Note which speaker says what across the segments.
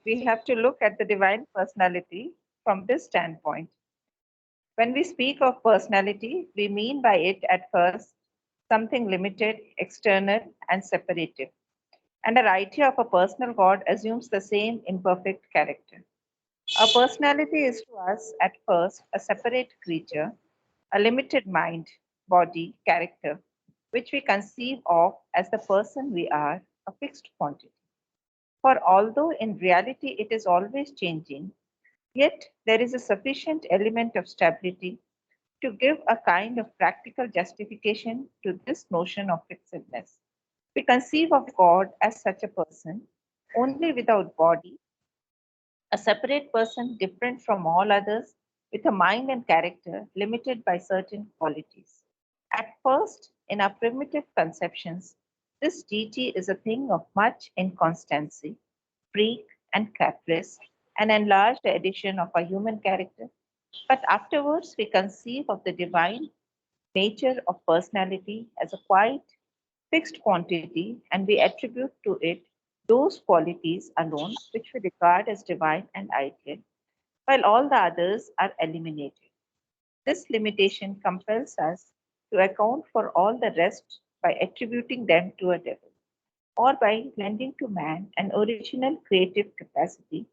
Speaker 1: we have to look at the divine personality from this standpoint. When we speak of personality, we mean by it at first something limited, external, and separative. And our idea of a personal God assumes the same imperfect character. Our personality is to us at first a separate creature, a limited mind, body, character, which we conceive of as the person we are, a fixed quantity. For although in reality it is always changing, yet there is a sufficient element of stability to give a kind of practical justification to this notion of fixedness. We conceive of God as such a person, only without body, a separate person different from all others, with a mind and character limited by certain qualities. At first, in our primitive conceptions, this deity is a thing of much inconstancy, freak, and caprice, an enlarged edition of our human character. But afterwards, we conceive of the divine nature of personality as a quite fixed quantity, and we attribute to it those qualities alone which we regard as divine and ideal, while all the others are eliminated. This limitation compels us to account for all the rest by attributing them to a devil, or by lending to man an original creative capacity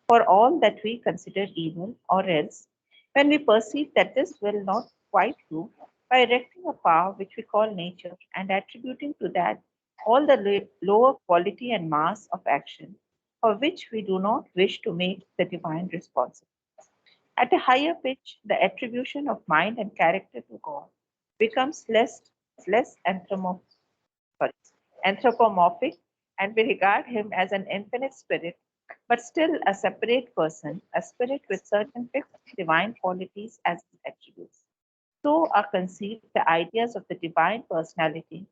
Speaker 1: for all that we consider evil, or else, when we perceive that this will not quite do, by erecting a power which we call nature and attributing to that all the lower quality and mass of action for which we do not wish to make the divine responsible. At a higher pitch, the attribution of mind and character to God becomes less sorry, anthropomorphic, and we regard him as an infinite spirit, but still a separate person, a spirit with certain fixed divine qualities as his attributes. So are conceived the ideas of the divine personality,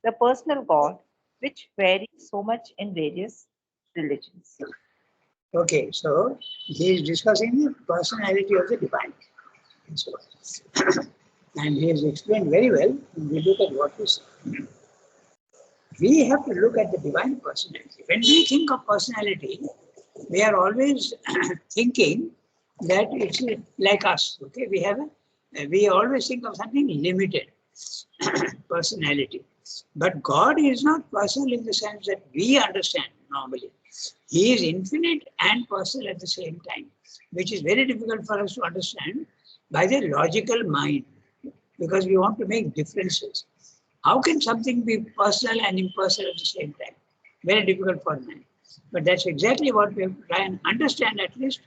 Speaker 1: the personal God, which vary so much in various religions.
Speaker 2: Okay, so he is discussing the personality of the divine. And so, and he has explained very well. We look at what he said. We have to look at the divine personality. When we think of personality, we are always thinking that it's like us. Okay, we always think of something limited personality. But God is not personal in the sense that we understand normally. He is infinite and personal at the same time, which is very difficult for us to understand by the logical mind because we want to make differences. How can something be personal and impersonal at the same time? Very difficult for man. But that's exactly what we have to try and understand at least,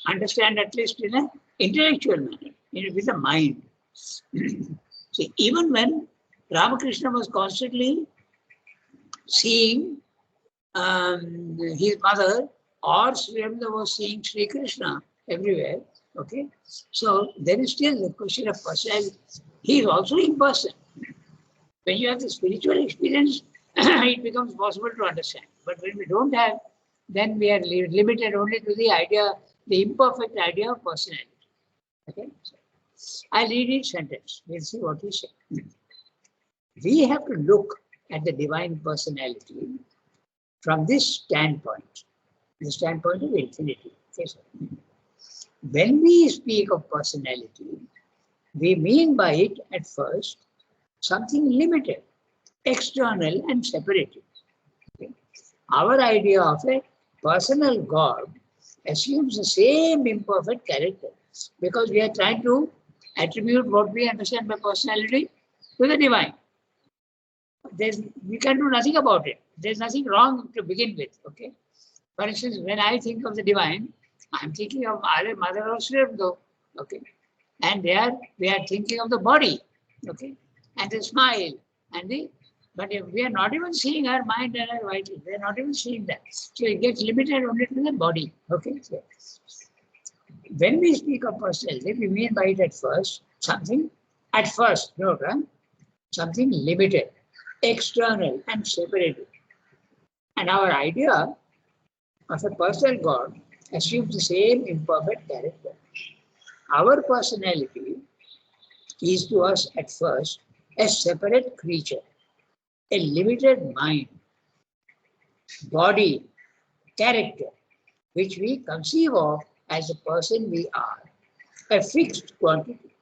Speaker 2: understand at least in an intellectual manner, with the mind. See, even when Ramakrishna was constantly seeing his mother, or Sri Ramda was seeing Sri Krishna everywhere, okay? So there is still the question of personality. He is also in person. When you have the spiritual experience, it becomes possible to understand. But when we don't have, then we are limited only to the idea, the imperfect idea of personality. Okay? So, I'll read each sentence. We'll see what he said. We have to look at the divine personality from this standpoint, the standpoint of infinity. Okay, so when we speak of personality, we mean by it at first something limited, external and separated. Okay? Our idea of a personal God assumes the same imperfect character because we are trying to attribute what we understand by personality to the divine. We can do nothing about it. There's nothing wrong to begin with. Okay. For instance, when I think of the divine, I'm thinking of either mother or Sri Ramda. Okay. And there we are thinking of the body. Okay. And the smile and but if we are not even seeing our mind and our vital, we are not even seeing that. So it gets limited only to the body. Okay. So when we speak of personality, we mean by it at first something something limited, external and separated. And our idea of a personal God assumes the same imperfect character. Our personality is to us at first a separate creature, a limited mind, body, character, which we conceive of as the person we are, a fixed quantity.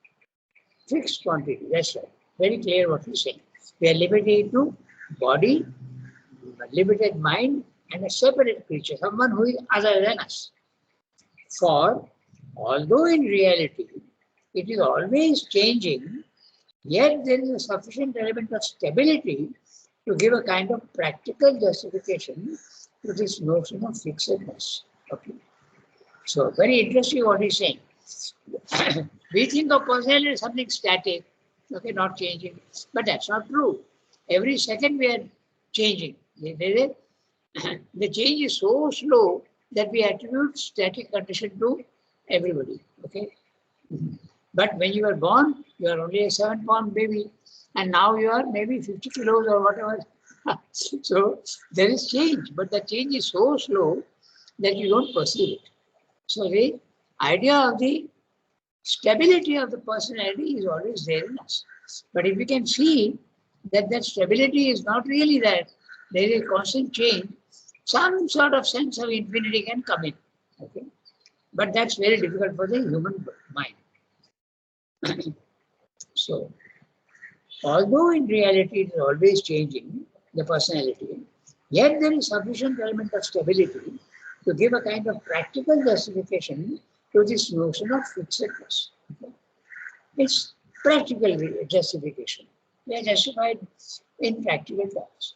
Speaker 2: Fixed quantity, that's right. Very clear what he's saying. We are limited to body, a limited mind, and a separate creature, someone who is other than us. For although in reality it is always changing, yet there is a sufficient element of stability to give a kind of practical justification to this notion of fixedness. Okay. So very interesting what he's saying. We think of personality as something static, okay, not changing, but that's not true. Every second we are changing. The change is so slow that we attribute static condition to everybody. Okay. But when you were born, you are only a 7-pound baby, and now you are maybe 50 kilos or whatever. So there is change, but the change is so slow that you don't perceive it. So the idea of the stability of the personality is always there in us. But if we can see that that stability is not really that, there is a constant change, some sort of sense of infinity can come in. Okay? But that's very difficult for the human mind. So, although in reality it is always changing, the personality, yet there is sufficient element of stability to give a kind of practical justification to this notion of fixedness. Okay? It's practical justification. They are justified in practical terms.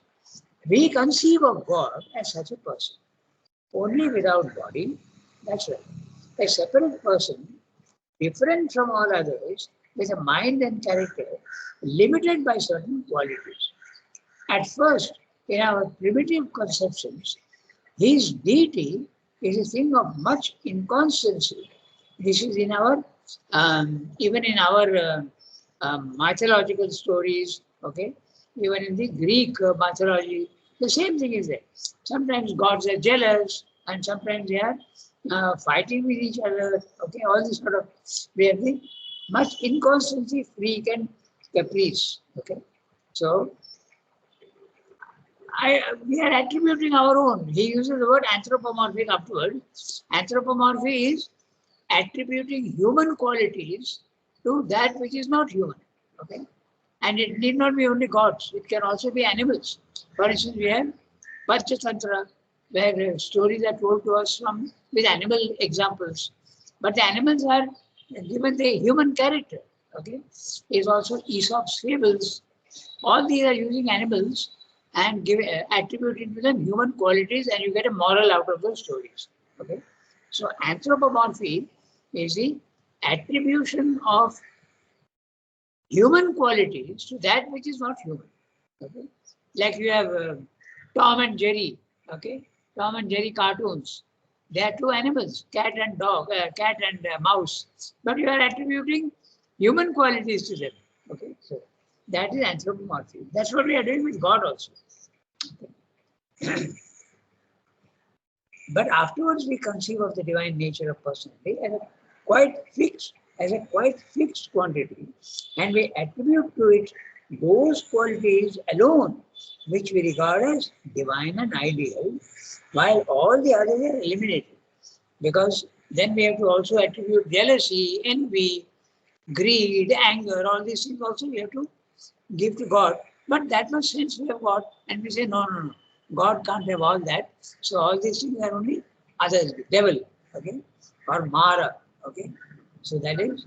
Speaker 2: We conceive of God as such a person, only without body, that's right. A separate person, different from all others, with a mind and character, limited by certain qualities. At first, in our primitive conceptions, his deity is a thing of much inconstancy. This is in our, even in our mythological stories, okay? Even in the Greek mythology, the same thing is there. Sometimes gods are jealous, and sometimes they are fighting with each other. Okay, all this sort of, we have the much inconstancy, freak, and caprice. Okay, so we are attributing our own. He uses the word anthropomorphic afterwards. Anthropomorphy is attributing human qualities to that which is not human. Okay, and it need not be only gods. It can also be animals. For instance, we have Panchatantra, where stories are told to us from with animal examples. But the animals are given the human character. Okay, is also Aesop's fables. All these are using animals and attributing to them human qualities, and you get a moral out of those stories. Okay, so anthropomorphy is the attribution of human qualities to that which is not human. Okay, like you have Tom and Jerry. Okay, Tom and Jerry cartoons. They are two animals, cat and dog, cat and mouse. But you are attributing human qualities to them. Okay, so that is anthropomorphy. That's what we are doing with God also. Okay. But afterwards we conceive of the divine nature of personality as a quite fixed quantity, and we attribute to it those qualities alone which we regard as divine and ideal, while all the others are eliminated. Because then we have to also attribute jealousy, envy, greed, anger, all these things also we have to give to God. But that much sense we have got, and we say, no. God can't have all that. So all these things are only others, devil, okay, or Mara, okay. So that is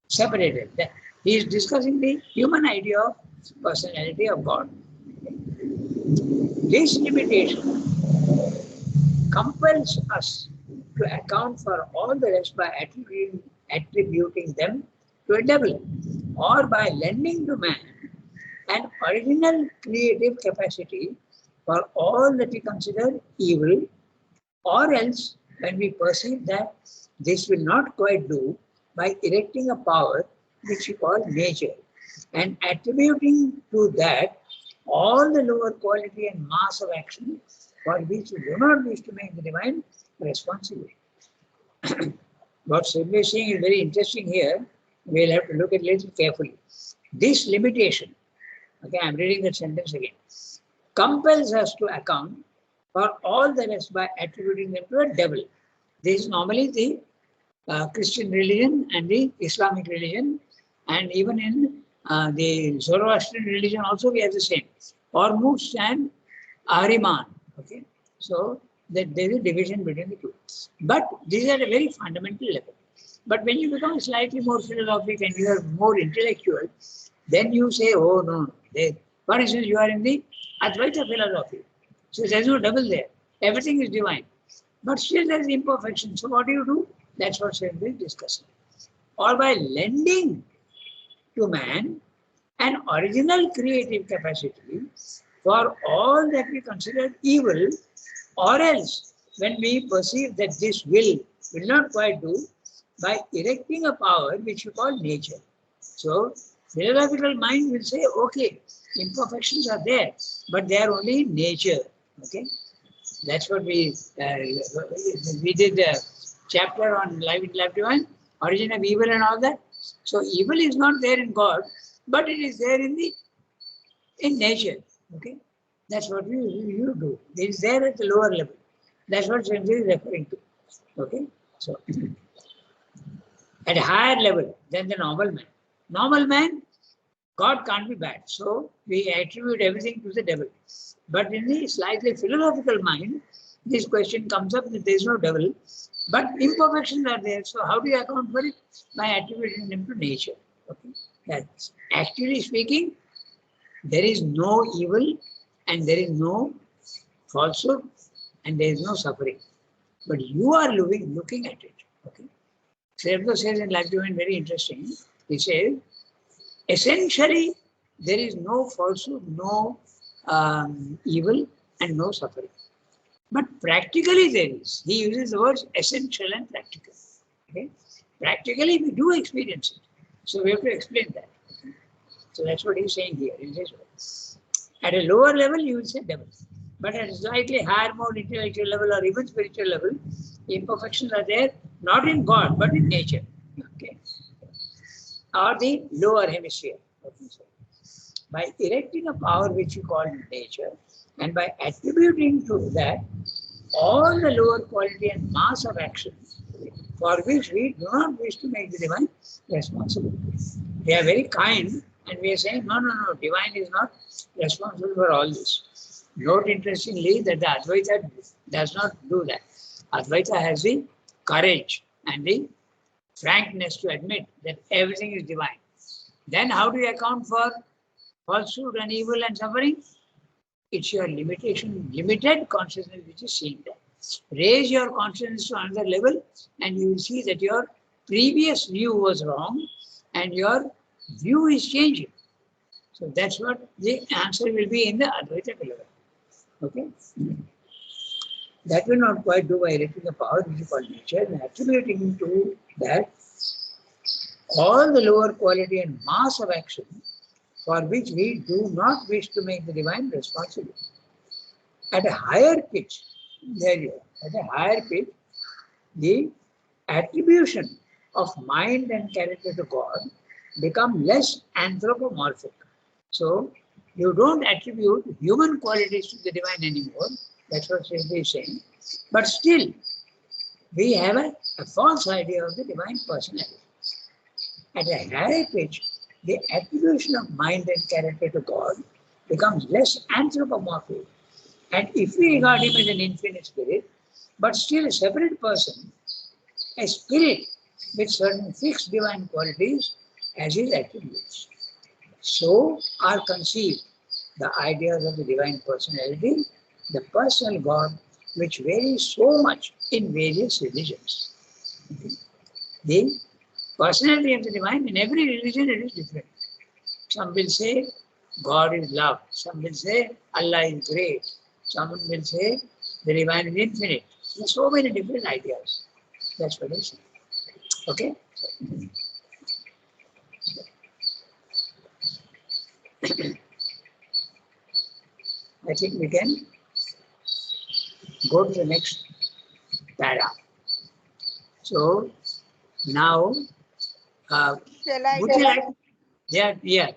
Speaker 2: separated. He is discussing the human idea of personality of God. Okay. This limitation compels us to account for all the rest by attributing them to a devil, or by lending to man an original creative capacity for all that we consider evil, or else when we perceive that this will not quite do, by erecting a power which we call nature, and attributing to that all the lower quality and mass of action for which we do not wish to make the divine responsible. What Srimbe is saying is very interesting here. We'll have to look at it a little carefully. This limitation, okay, I'm reading that sentence again. compels us to account for all the rest by attributing them to a devil. This is normally the Christian religion and the Islamic religion, and even in the Zoroastrian religion also we have the same. Ormuzd and Ahriman. Okay, so that there is a division between the two. But these are at a very fundamental level. But when you become slightly more philosophical and you are more intellectual, then you say, oh no, for instance, you are in the Advaita philosophy. So there's no devil there. Everything is divine. But still there is imperfection. So what do? That's what Swami is discussing. Or by lending to man an original creative capacity for all that we consider evil, or else when we perceive that this will not quite do, by erecting a power which you call nature. So philosophical mind will say, okay, imperfections are there, but they are only in nature. Okay, that's what we did a chapter on life in life divine, origin of evil and all that. So evil is not there in God, but it is there in nature. Okay, that's what you do. It is there at the lower level. That's what Swami is referring to. Okay, so at a higher level than the normal man. Normal man, God can't be bad. So we attribute everything to the devil. But in the slightly philosophical mind, this question comes up that there is no devil, but imperfections are there. So how do you account for it? By attributing them to nature. Okay? That's actually speaking, there is no evil and there is no falsehood and there is no suffering. But you are looking at it. Okay? Srebdo says in Life Divine, very interesting. He says, essentially, there is no falsehood, no evil, and no suffering. But practically there is. He uses the words essential and practical. Okay? Practically, we do experience it. So we have to explain that. Okay? So that's what he's saying here in his words. At a lower level, you will say devil. But at a slightly higher, more intellectual level or even spiritual level, imperfections are there, not in God, but in nature. Okay? Or the lower hemisphere. Okay? So by erecting a power which you call nature, and by attributing to that all the lower quality and mass of action for which we do not wish to make the divine responsible. We are very kind and we are saying, no, divine is not responsible for all this. Note interestingly that the Advaita does not do that. Advaita has the courage and the frankness to admit that everything is divine. Then how do you account for falsehood and evil and suffering? It's your limited consciousness which is seeing that. Raise your consciousness to another level and you will see that your previous view was wrong and your view is changing. So that's what the answer will be in the Advaita level. Okay? That will not quite do by erecting a power which is called nature and attributing to that all the lower quality and mass of action for which we do not wish to make the divine responsible. At a higher pitch, there you are, at a higher pitch, the attribution of mind and character to God become less anthropomorphic. So you don't attribute human qualities to the divine anymore. That's what Sridhar is saying. But still, we have a false idea of the divine personality. At a higher pitch, the attribution of mind and character to God becomes less anthropomorphic. And if we regard him as an infinite spirit, but still a separate person, a spirit with certain fixed divine qualities as his attributes. So are conceived the ideas of the divine personality, the personal God, which varies so much in various religions. The personality of the divine, in every religion it is different. Some will say God is love. Some will say Allah is great. Some will say the divine is infinite. There are so many different ideas. That's what I say. Okay? I think we can go to the next para. So now, would you like? Yeah.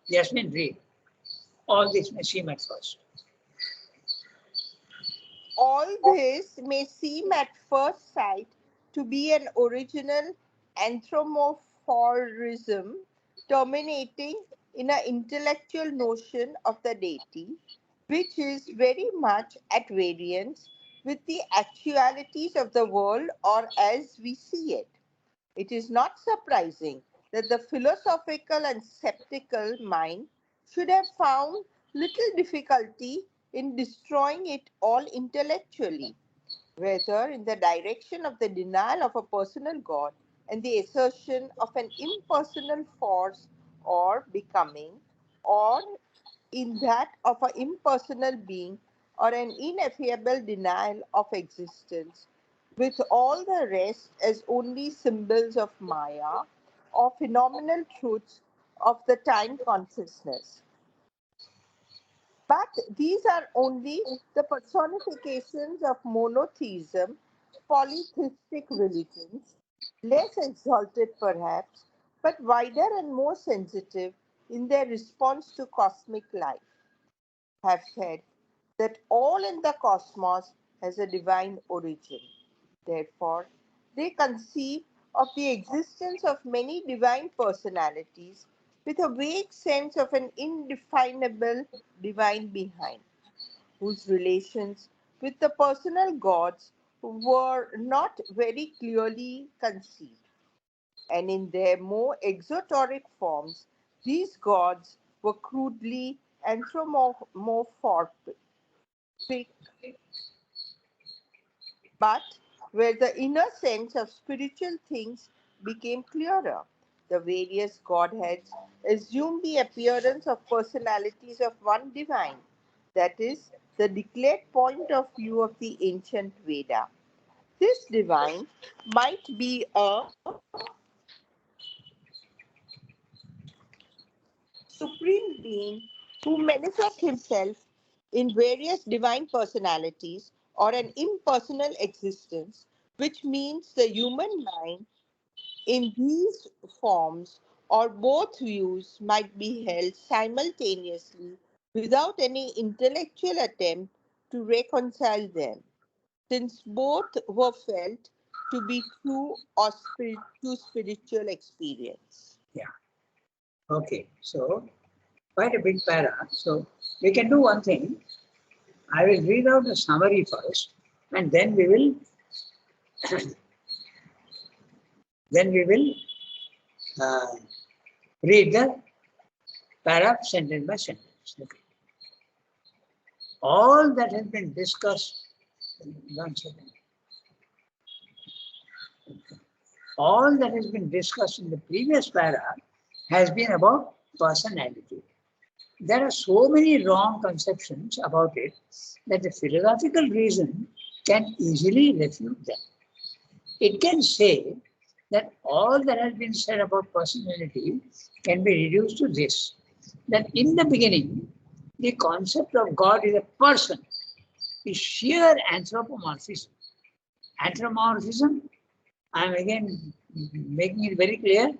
Speaker 2: Yasmin, read. All this may seem at first.
Speaker 3: all this may seem at first sight to be an original anthropomorphism terminating in an intellectual notion of the deity, which is very much at variance with the actualities of the world or as we see it. It is not surprising that the philosophical and skeptical mind should have found little difficulty in destroying it all intellectually, whether in the direction of the denial of a personal God and the assertion of an impersonal force or becoming, or in that of an impersonal being or an ineffable denial of existence, with all the rest as only symbols of Maya or phenomenal truths of the time consciousness. But these are only the personifications of monotheism, polytheistic religions, less exalted perhaps, but wider and more sensitive in their response to cosmic life, have said that all in the cosmos has a divine origin. Therefore, they conceive of the existence of many divine personalities with a vague sense of an indefinable divine behind, whose relations with the personal gods were not very clearly conceived. And in their more exoteric forms, these gods were crudely anthropomorphic, but where the inner sense of spiritual things became clearer. The various godheads assumed the appearance of personalities of one divine, that is, the declared point of view of the ancient Veda. This divine might be a supreme being who manifests himself in various divine personalities or an impersonal existence, which means the human mind in these forms or both views might be held simultaneously without any intellectual attempt to reconcile them, since both were felt to be true or true spiritual experience.
Speaker 2: Yeah. Okay. So quite a big para. So we can do one thing. I will read out the summary first, and then we will uh, read the para sentence by sentence. Okay. All that has been discussed. One second. All that has been discussed in the previous para has been about personality. There are so many wrong conceptions about it that the philosophical reason can easily refute them. It can say that all that has been said about personality can be reduced to this, that in the beginning, the concept of God is a person, is sheer anthropomorphism. Anthropomorphism, I am again making it very clear,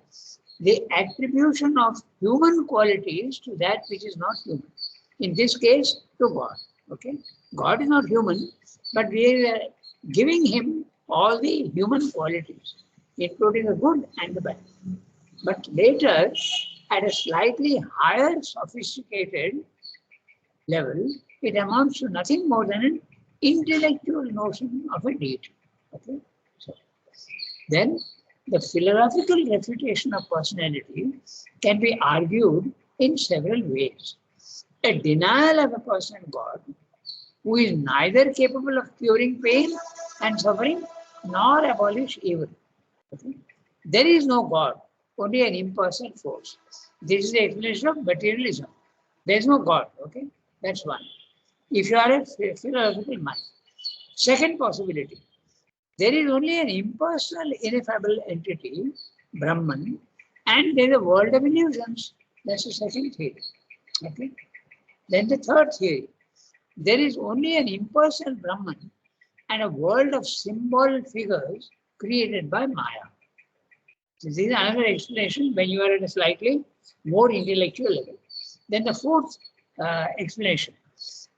Speaker 2: the attribution of human qualities to that which is not human. In this case, to God. Okay, God is not human, but we are giving him all the human qualities, including the good and the bad. But later, at a slightly higher sophisticated level, it amounts to nothing more than an intellectual notion of a deity. Okay, so then the philosophical refutation of personality can be argued in several ways. A denial of a personal God who is neither capable of curing pain and suffering nor abolish evil. Okay? There is no God, only an impersonal force. This is the explanation of materialism. There is no God. Okay, that's one. If you are a philosophical mind. Second possibility, there is only an impersonal, ineffable entity, Brahman, and there is a world of illusions. That's the second theory. Okay. Then the third theory, there is only an impersonal Brahman and a world of symbol figures created by Maya. So this is another explanation when you are at a slightly more intellectual level. Then the fourth explanation,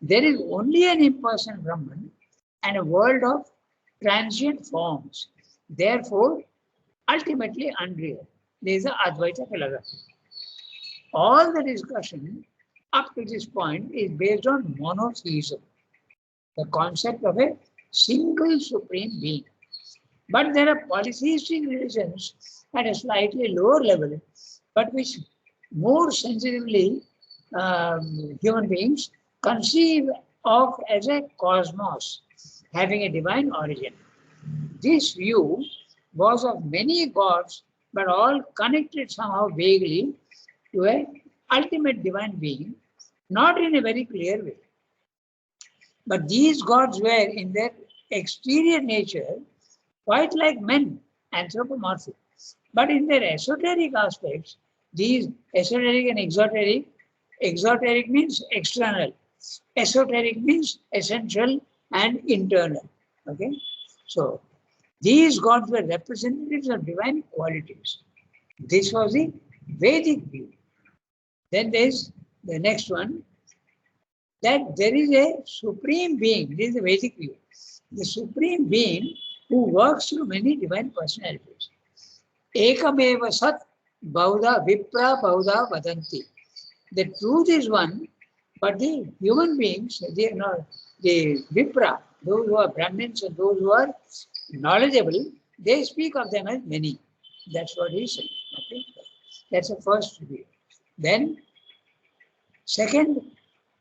Speaker 2: there is only an impersonal Brahman and a world of transient forms, therefore ultimately unreal. This is the Advaita philosophy. All the discussion up to this point is based on monotheism, the concept of a single supreme being. But there are polytheistic religions at a slightly lower level, but which more sensitively human beings conceive of as a cosmos having a divine origin. This view was of many gods, but all connected somehow vaguely to a ultimate divine being, not in a very clear way. But these gods were in their exterior nature quite like men, anthropomorphic. But in their esoteric aspects, these esoteric and exoteric means external, esoteric means essential and internal. Okay, so these gods were representatives of divine qualities. This was the Vedic view. Then there's the next one, that there is a supreme being. This is the Vedic view. The supreme being who works through many divine personalities. Ekameva sat bauda vipra bauda vadanti. The truth is one, but the human beings, the vipra, those who are Brahmins and those who are knowledgeable, they speak of them as many. That's what he said. Okay? That's the first view. Then, second,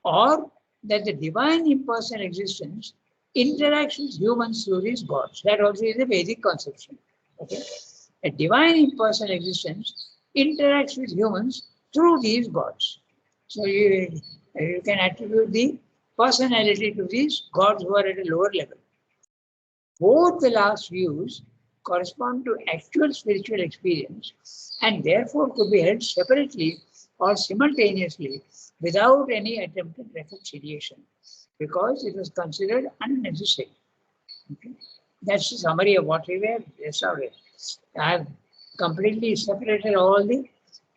Speaker 2: or that the divine impersonal existence interacts with humans through these gods. That also is a Vedic conception. Okay? A divine impersonal existence interacts with humans through these gods. So you can attribute the personality to these gods who are at a lower level. Both the last views correspond to actual spiritual experience and therefore could be held separately or simultaneously without any attempted reconciliation, because it was considered unnecessary. Okay? That's the summary of what we were yesterday. I have completely separated all the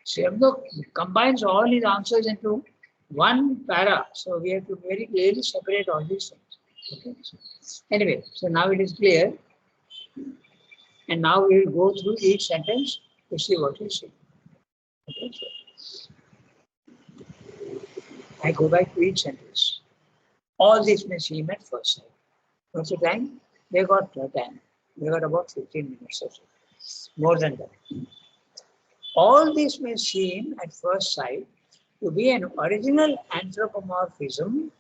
Speaker 2: Srimad combines all his answers into one para. So we have to very clearly separate all these things. Okay? So, anyway, so now it is clear. And now we will go through each sentence to see what he said. Okay? So, I go back to each sentence. All this may seem at first sight. What's the time? They got time. They got about 15 minutes or so. More than that. All this may seem at first sight to be an original anthropomorphism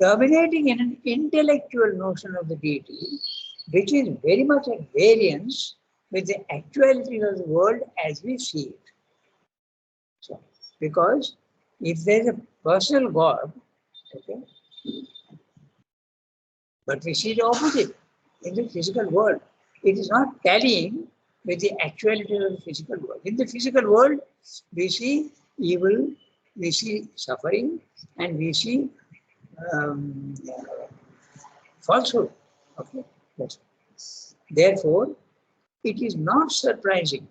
Speaker 2: terminating in an intellectual notion of the deity, which is very much at variance with the actuality of the world as we see it. So, because if there is a personal God, okay, but we see the opposite in the physical world. It is not tallying with the actuality of the physical world. In the physical world, we see evil, we see suffering, and we see falsehood. Okay? Therefore, it is not surprising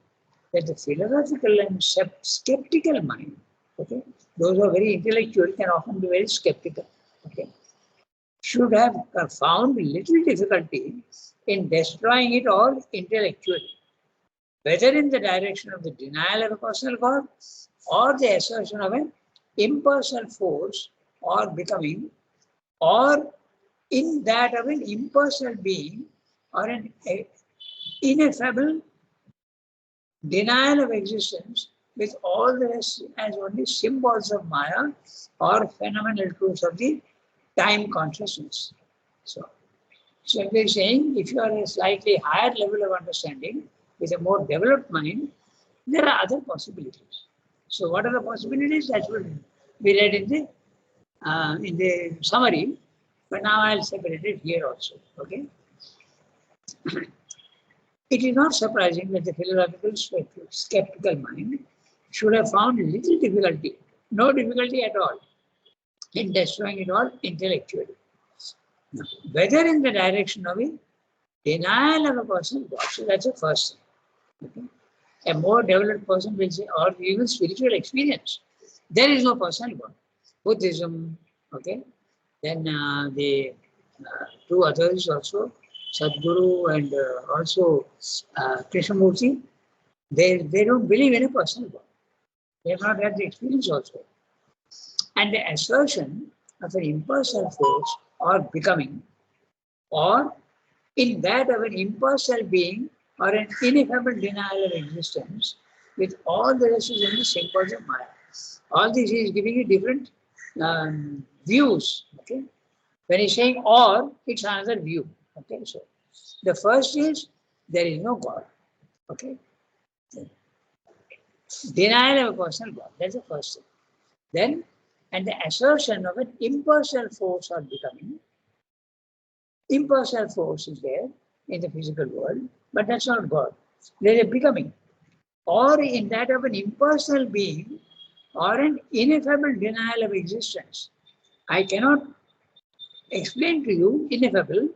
Speaker 2: that the philosophical and skeptical mind, okay, those who are very intellectual can often be very skeptical, okay, should have found little difficulty in destroying it all intellectually, whether in the direction of the denial of a personal God or the assertion of an impersonal force or becoming, or in that of an impersonal being or an ineffable denial of existence, with all the rest as only symbols of Maya or phenomenal truths of the time consciousness. So we're saying if you are a slightly higher level of understanding with a more developed mind, there are other possibilities. So what are the possibilities? That will be read in the summary, but now I'll separate it here also. Okay. It is not surprising that the philosophical skeptical mind should have found little difficulty, no difficulty at all, in destroying it all intellectually. Now, whether in the direction of a denial of a personal God, so that's the first thing. Okay? A more developed person will say, or even spiritual experience, there is no personal God. Buddhism, okay, then the two others also, Sadguru and also Krishnamurti, they don't believe in a personal God. They have not had the experience also. And the assertion of an impersonal force or becoming, or in that of an impersonal being or an ineffable denial of existence, with all the rest is only symbols of Maya. All this is giving you different views. Okay, when he's saying or, it's another view. Okay, so the first is there is no God. Okay, denial of a personal God. That's the first thing. Then, and the assertion of an impersonal force or becoming. Impersonal force is there in the physical world, but that's not God. There is a becoming. Or in that of an impersonal being, or an ineffable denial of existence. I cannot explain to you ineffable,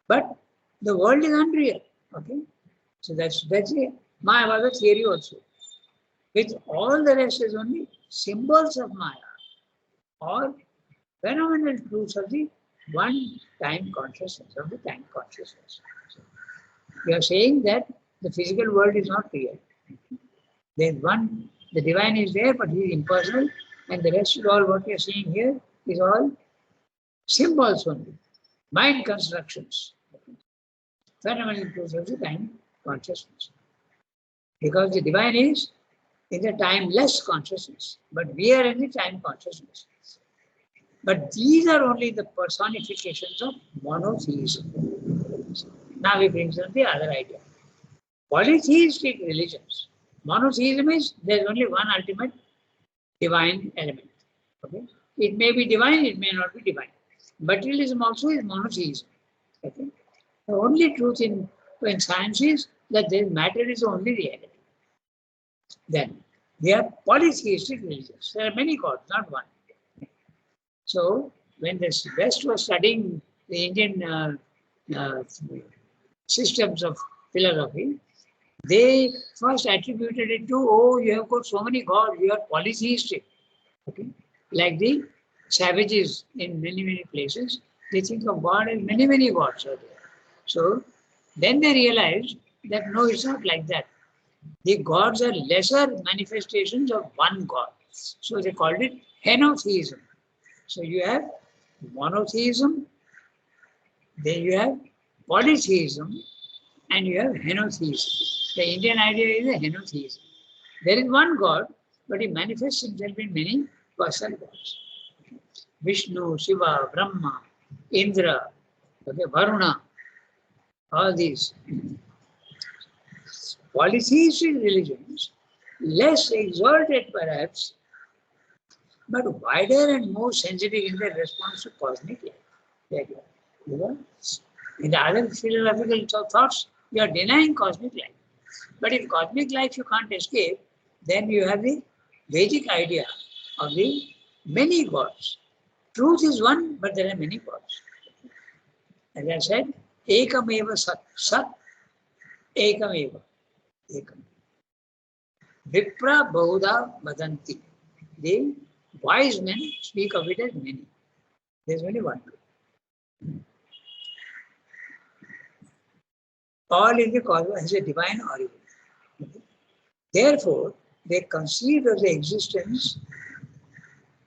Speaker 2: but the world is unreal. Okay, so that's it. Mayavada theory also. With all the rest is only symbols of Maya, or phenomenal truths of the one time consciousness, of the time consciousness. So we are saying that the physical world is not real. There's one, the divine is there, but he is impersonal, and the rest is all what we are seeing here is all symbols only, mind constructions, phenomenal truths of the time consciousness. Because the divine is in the timeless consciousness, but we are in the time consciousness. But these are only the personifications of monotheism. Now we bring on the other idea. Polytheistic religions. Monotheism is there is only one ultimate divine element. Okay? It may be divine, it may not be divine. Materialism also is monotheism. Okay? The only truth in science is that matter is the only reality. Then they are polytheistic religions. There are many gods, not one. So when the West was studying the Indian systems of philosophy, they first attributed it to, oh, you have got so many gods, you are polytheistic. Okay? Like the savages in many, many places, they think of God as many, many gods are there. So then they realized that no, it's not like that. The gods are lesser manifestations of one God. So they called it henotheism. So you have monotheism, then you have polytheism, and you have henotheism. The Indian idea is a henotheism. There is one God, but he manifests himself in many personal gods. Vishnu, Shiva, Brahma, Indra, okay, Varuna, all these. Polytheistic religions, less exalted perhaps, but wider and more sensitive in their response to cosmic life. You know? In the other philosophical thoughts, you are denying cosmic life. But if cosmic life you can't escape, then you have the Vedic idea of the many gods. Truth is one, but there are many gods. As I said, Ekameva Sat. Sat, Ekameva. Ekam. Vipra Bahuda Vadanti. The wise men speak of it as many. There's only one. All in the cosmos has a divine origin. Therefore, they conceive of the existence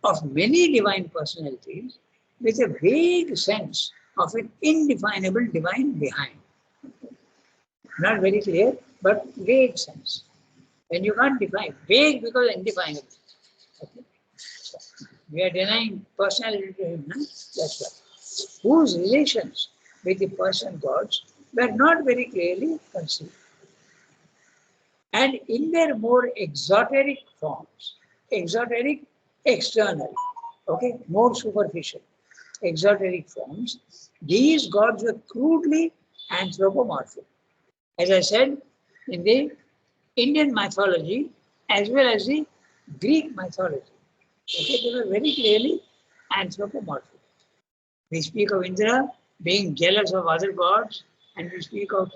Speaker 2: of many divine personalities with a vague sense of an indefinable divine behind. Not very clear, but vague sense. And you can't define. Vague because indefinable. Okay? We are denying personality to him, no? That's why. Whose relations with the person gods were not very clearly conceived. And in their more exoteric forms, exoteric external, okay, more superficial, exoteric forms, these gods were crudely anthropomorphic. As I said, in the Indian mythology as well as the Greek mythology, okay, they were very clearly anthropomorphic. We speak of Indra being jealous of other gods, and we speak of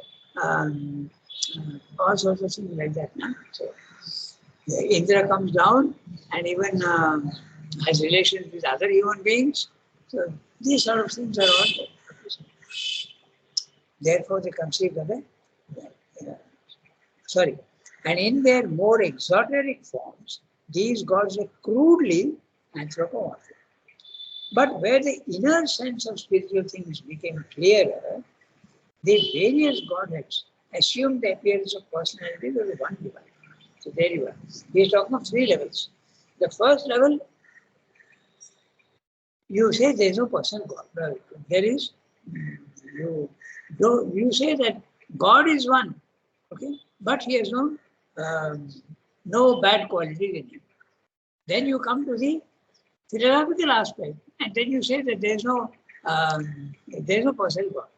Speaker 2: all sorts of things like that. No? So Indra comes down and even has relations with other human beings. So these sort of things are all there. Therefore, they conceived of and in their more exoteric forms, these gods are crudely anthropomorphic. But where the inner sense of spiritual things became clearer, the various godheads assumed the appearance of personality of the one divine. So there you are. He is talking of 3 levels. The first level, you say there is no personal God. No, there is. You say that God is one, okay, but he has no bad qualities in him. Then you come to the philosophical aspect, and then you say that there is no personal God.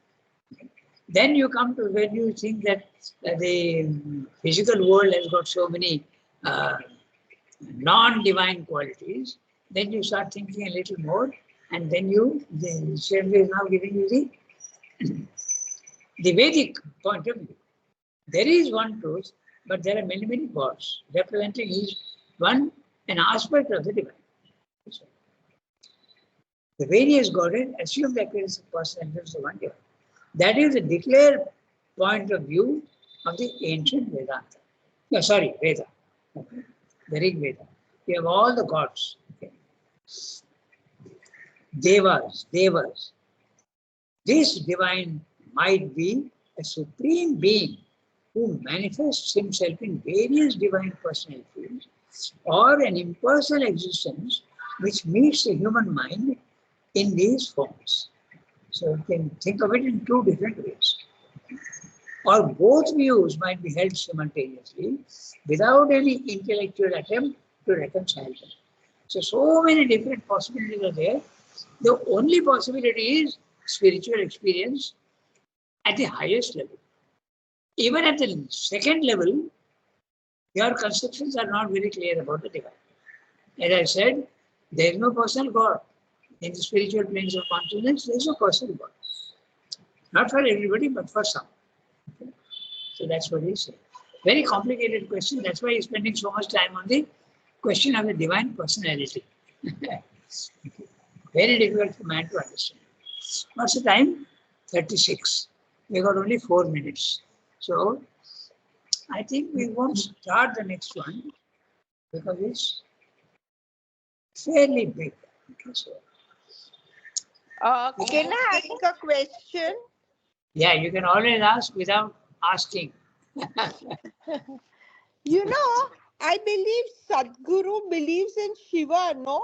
Speaker 2: Then you come to when you think that the physical world has got so many non-divine qualities, then you start thinking a little more, and then the Shri is now giving you the Vedic point of view. There is one truth, but there are many, many gods representing each one an aspect of the divine. The various godheads assume the appearance of personalities of one divine. That is the declared point of view of the ancient Vedanta. No, sorry, Veda. Okay. The Rig Veda. We have all the gods. Okay. Devas. This divine might be a supreme being who manifests himself in various divine personalities, or an impersonal existence which meets the human mind in these forms. So you can think of it in 2 different ways. Or both views might be held simultaneously without any intellectual attempt to reconcile them. So many different possibilities are there. The only possibility is spiritual experience at the highest level. Even at the second level, your conceptions are not very clear about the divine. As I said, there is no personal God. In the spiritual planes of consciousness, there is no personal God. Not for everybody, but for some. Okay. So that's what he said. Very complicated question. That's why he's spending so much time on the question of the divine personality. Very difficult for man to understand. What's the time? 36. We got only 4 minutes. So I think we won't start the next one because it's fairly big. Okay, so.
Speaker 3: Can I ask a question?
Speaker 2: Yeah, you can always ask without asking.
Speaker 3: You know, I believe Sadhguru believes in Shiva, no?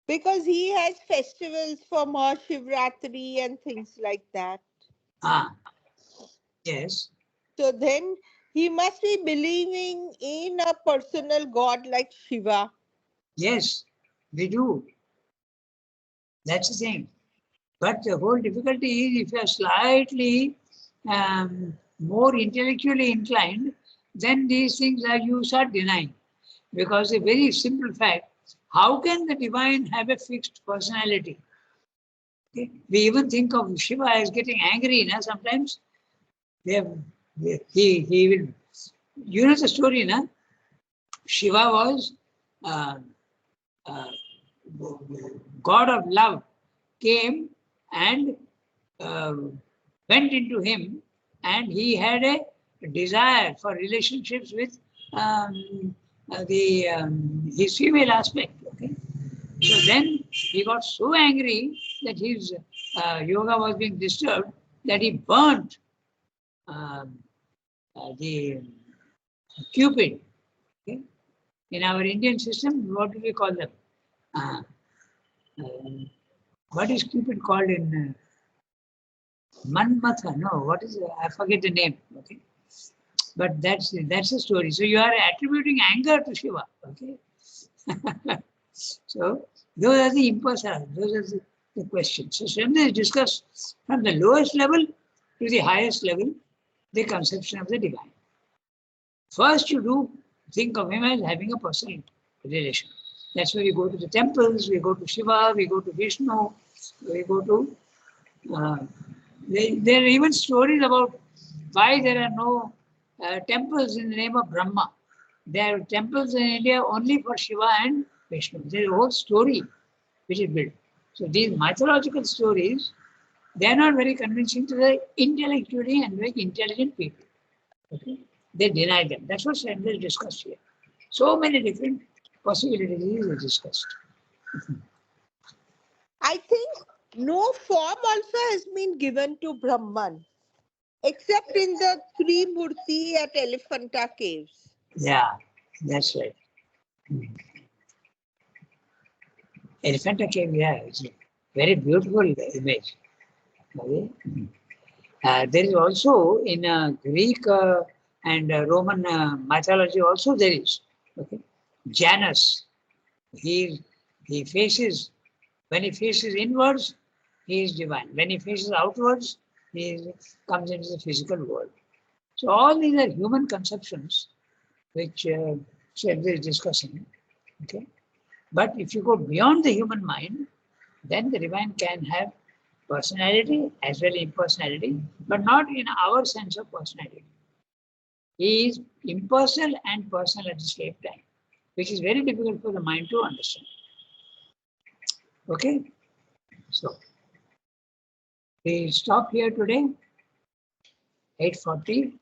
Speaker 3: Because he has festivals for Mahashivratri and things like that.
Speaker 2: Yes.
Speaker 3: So then he must be believing in a personal God like Shiva.
Speaker 2: Yes, we do. That's the thing. But the whole difficulty is if you are slightly more intellectually inclined, then these things are you start denying. Because a very simple fact, how can the divine have a fixed personality? Okay? We even think of Shiva as getting angry sometimes. He will, you know the story, na? Shiva was God of love, came and went into him, and he had a desire for relationships with his female aspect. Okay? So then he got so angry that his yoga was being disturbed that he burnt the Cupid. Okay? In our Indian system, what do we call them? What is Cupid called in Manmatha? No, what is I forget the name. Okay, but that's the story. So you are attributing anger to Shiva. Okay, so those are the impersonal. Those are the questions. So Srimad discuss from the lowest level to the highest level the conception of the divine. First, you think of him as having a personal relation. That's why we go to the temples, we go to Shiva, we go to Vishnu, we go to... there are even stories about why there are no temples in the name of Brahma. There are temples in India only for Shiva and Vishnu. There is a whole story which is built. So these mythological stories they are not very convincing to the intellectually and very intelligent people. Okay? They deny them. That's what Sanders discussed here. So many different possibilities are discussed.
Speaker 3: I think no form also has been given to Brahman, except in the Trimurti at Elephanta Caves.
Speaker 2: Yeah, that's right. Elephanta cave, yeah, it's a very beautiful image. Okay? There is also in Greek and Roman mythology also there is. Okay? Janus, he faces, when he faces inwards, he is divine. When he faces outwards, comes into the physical world. So all these are human conceptions which Shelby is discussing. Okay? But if you go beyond the human mind, then the divine can have personality as well as impersonality, but not in our sense of personality. He is impersonal and personal at the same time, which is very difficult for the mind to understand. Okay? So, we stop here today, 8:40.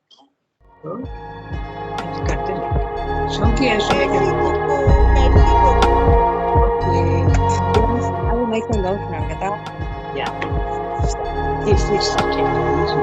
Speaker 2: So, let's cut the link. Shunki has to make
Speaker 3: Merci
Speaker 2: a
Speaker 3: beaucoup. Merci beaucoup.
Speaker 2: Okay.
Speaker 4: I will make a note now. Get that?
Speaker 2: Yeah. If we start changing these